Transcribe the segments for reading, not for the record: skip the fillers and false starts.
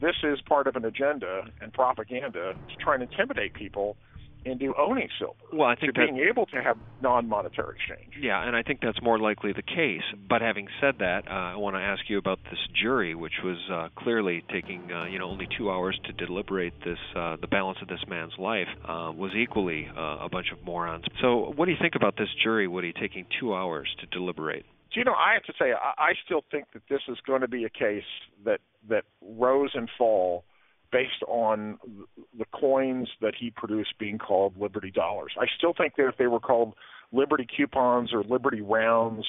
this is part of an agenda and propaganda to try and intimidate people into owning silver, well, I think being able to have non-monetary exchange. Yeah, and I think that's more likely the case. But having said that, I want to ask you about this jury, which was clearly taking only 2 hours to deliberate this. The balance of this man's life was equally a bunch of morons. So what do you think about this jury, Woody, taking 2 hours to deliberate? So, I have to say, I still think that this is going to be a case that rose and fall based on the coins that he produced being called Liberty dollars. I still think that if they were called Liberty coupons or Liberty rounds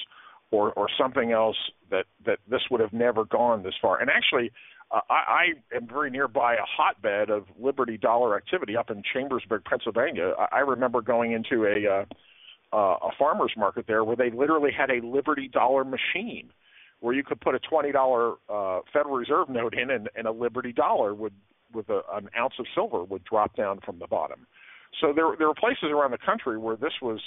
or something else, that this would have never gone this far. And actually, I am very nearby a hotbed of Liberty dollar activity up in Chambersburg, Pennsylvania. I remember going into a farmer's market there where they literally had a Liberty dollar machine where you could put a $20 Federal Reserve note in and a Liberty dollar with an ounce of silver would drop down from the bottom. So there were places around the country where this was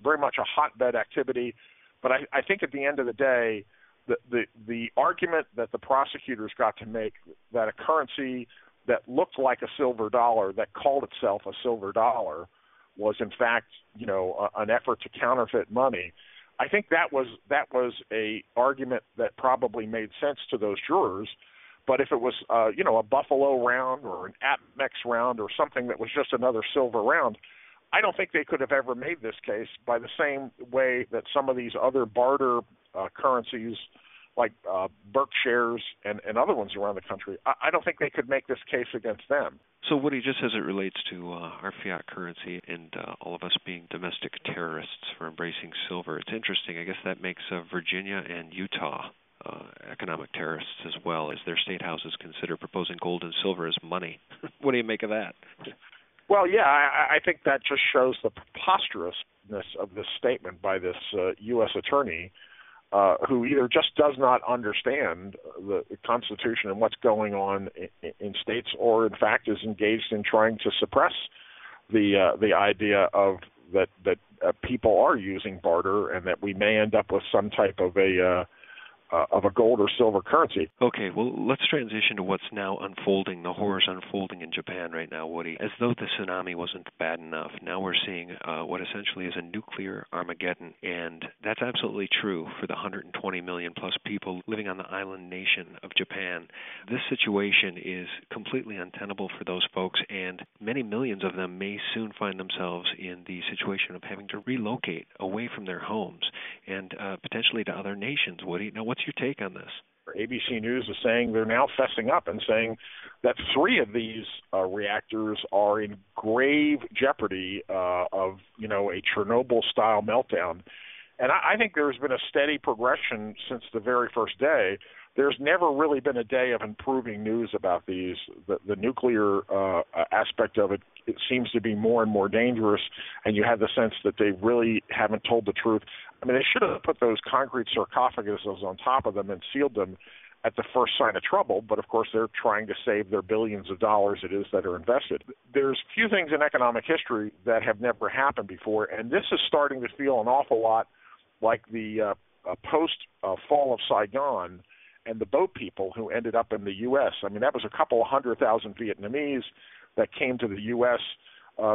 very much a hotbed activity. But I think at the end of the day, the argument that the prosecutors got to make that a currency that looked like a silver dollar, that called itself a silver dollar, was in fact an effort to counterfeit money. I think that was a argument that probably made sense to those jurors. But if it was, a Buffalo round or an Amex round or something that was just another silver round, I don't think they could have ever made this case by the same way that some of these other barter currencies like Berkshires and other ones around the country, I don't think they could make this case against them. So, Woody, just as it relates to our fiat currency and all of us being domestic terrorists for embracing silver, it's interesting. I guess that makes Virginia and Utah economic terrorists as well, as their state houses consider proposing gold and silver as money. What do you make of that? Well, yeah, I think that just shows the preposterousness of this statement by this U.S. attorney who either just does not understand the Constitution and what's going on in states, or in fact is engaged in trying to suppress the idea of that people are using barter and that we may end up with some type of a gold or silver currency. Okay, well, let's transition to what's now unfolding, the horrors unfolding in Japan right now, Woody. As though the tsunami wasn't bad enough, now we're seeing what essentially is a nuclear Armageddon, and that's absolutely true for the 120 million plus people living on the island nation of Japan. This situation is completely untenable for those folks, and many millions of them may soon find themselves in the situation of having to relocate away from their homes and potentially to other nations, Woody. Now, what's your take on this? ABC News is saying they're now fessing up and saying that 3 of these reactors are in grave jeopardy of, a Chernobyl-style meltdown. And I think there's been a steady progression since the very first day. There's never really been a day of improving news about these. The nuclear aspect of it seems to be more and more dangerous, and you have the sense that they really haven't told the truth. I mean, they should have put those concrete sarcophaguses on top of them and sealed them at the first sign of trouble, but of course they're trying to save their billions of dollars it is that are invested. There's few things in economic history that have never happened before, and this is starting to feel an awful lot like the post-fall of Saigon and the boat people who ended up in the U.S. I mean, that was a couple of 100,000 Vietnamese that came to the U.S.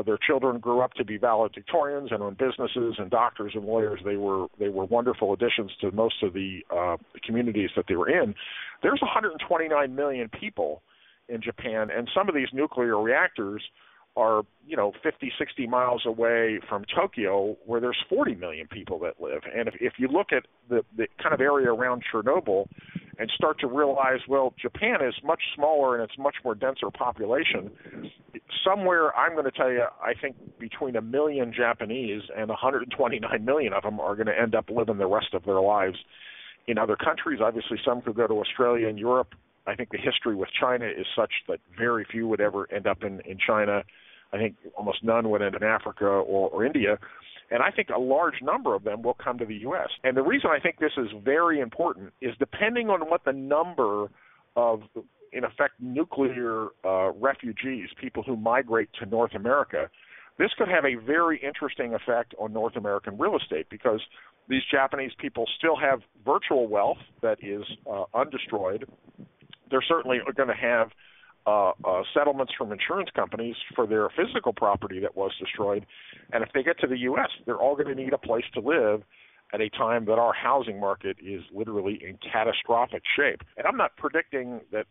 Their children grew up to be valedictorians and own businesses and doctors and lawyers. They were wonderful additions to most of the communities that they were in. There's 129 million people in Japan, and some of these nuclear reactors are, 50, 60 miles away from Tokyo, where there's 40 million people that live. And if you look at the kind of area around Chernobyl and start to realize, well, Japan is much smaller and it's much more denser population, somewhere, I'm going to tell you, I think between 1 million Japanese and 129 million of them are going to end up living the rest of their lives in other countries. Obviously, some could go to Australia and Europe. I think the history with China is such that very few would ever end up in China. I think almost none would end in Africa or India. And I think a large number of them will come to the U.S. And the reason I think this is very important is depending on what the number of, in effect, nuclear refugees, people who migrate to North America, this could have a very interesting effect on North American real estate, because these Japanese people still have virtual wealth that is undestroyed. They're certainly going to have settlements from insurance companies for their physical property that was destroyed. And if they get to the U.S., they're all going to need a place to live at a time that our housing market is literally in catastrophic shape. And I'm not predicting that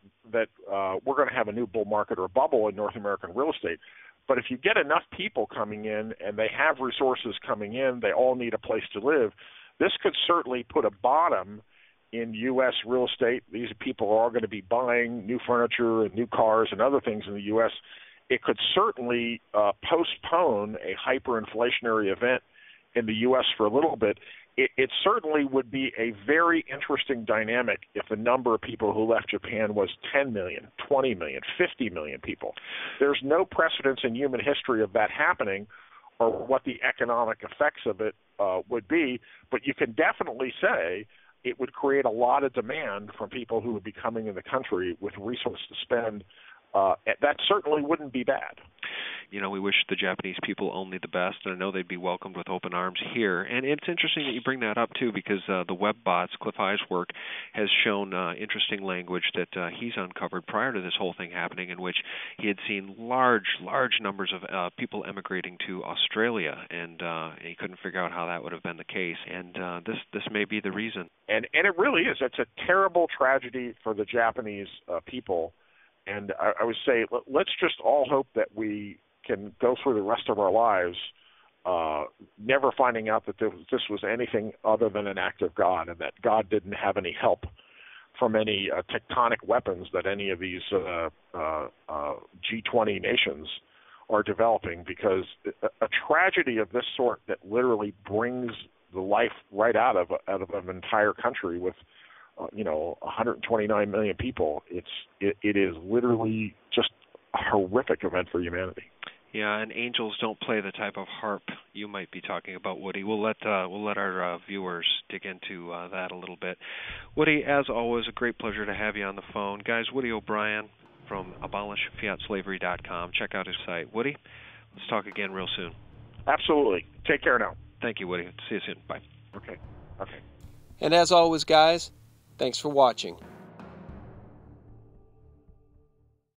we're going to have a new bull market or a bubble in North American real estate. But if you get enough people coming in and they have resources coming in, they all need a place to live, this could certainly put a bottom in U.S. real estate. These people are all going to be buying new furniture and new cars and other things in the U.S. It could certainly postpone a hyperinflationary event in the U.S. for a little bit. It certainly would be a very interesting dynamic if the number of people who left Japan was 10 million, 20 million, 50 million people. There's no precedence in human history of that happening or what the economic effects of it would be, but you can definitely say it would create a lot of demand from people who would be coming in the country with resources to spend. That certainly wouldn't be bad. You know, we wish the Japanese people only the best, and I know they'd be welcomed with open arms here. And it's interesting that you bring that up, too, because the web bots, Cliff High's work, has shown interesting language that he's uncovered prior to this whole thing happening, in which he had seen large numbers of people emigrating to Australia, and he couldn't figure out how that would have been the case. And this may be the reason. And it really is. It's a terrible tragedy for the Japanese people. And I would say let's just all hope that we can go through the rest of our lives never finding out that this was anything other than an act of God, and that God didn't have any help from any tectonic weapons that any of these G20 nations are developing, because a tragedy of this sort that literally brings the life right out of an entire country with 129 million people, it is literally just a horrific event for humanity. Yeah, and angels don't play the type of harp you might be talking about, Woody. We'll let our viewers dig into that a little bit. Woody, as always, a great pleasure to have you on the phone. Guys, Woody O'Brien from abolishfiatslavery.com. Check out his site. Woody, let's talk again real soon. Absolutely. Take care now. Thank you, Woody. See you soon. Bye. Okay. And as always, guys, thanks for watching.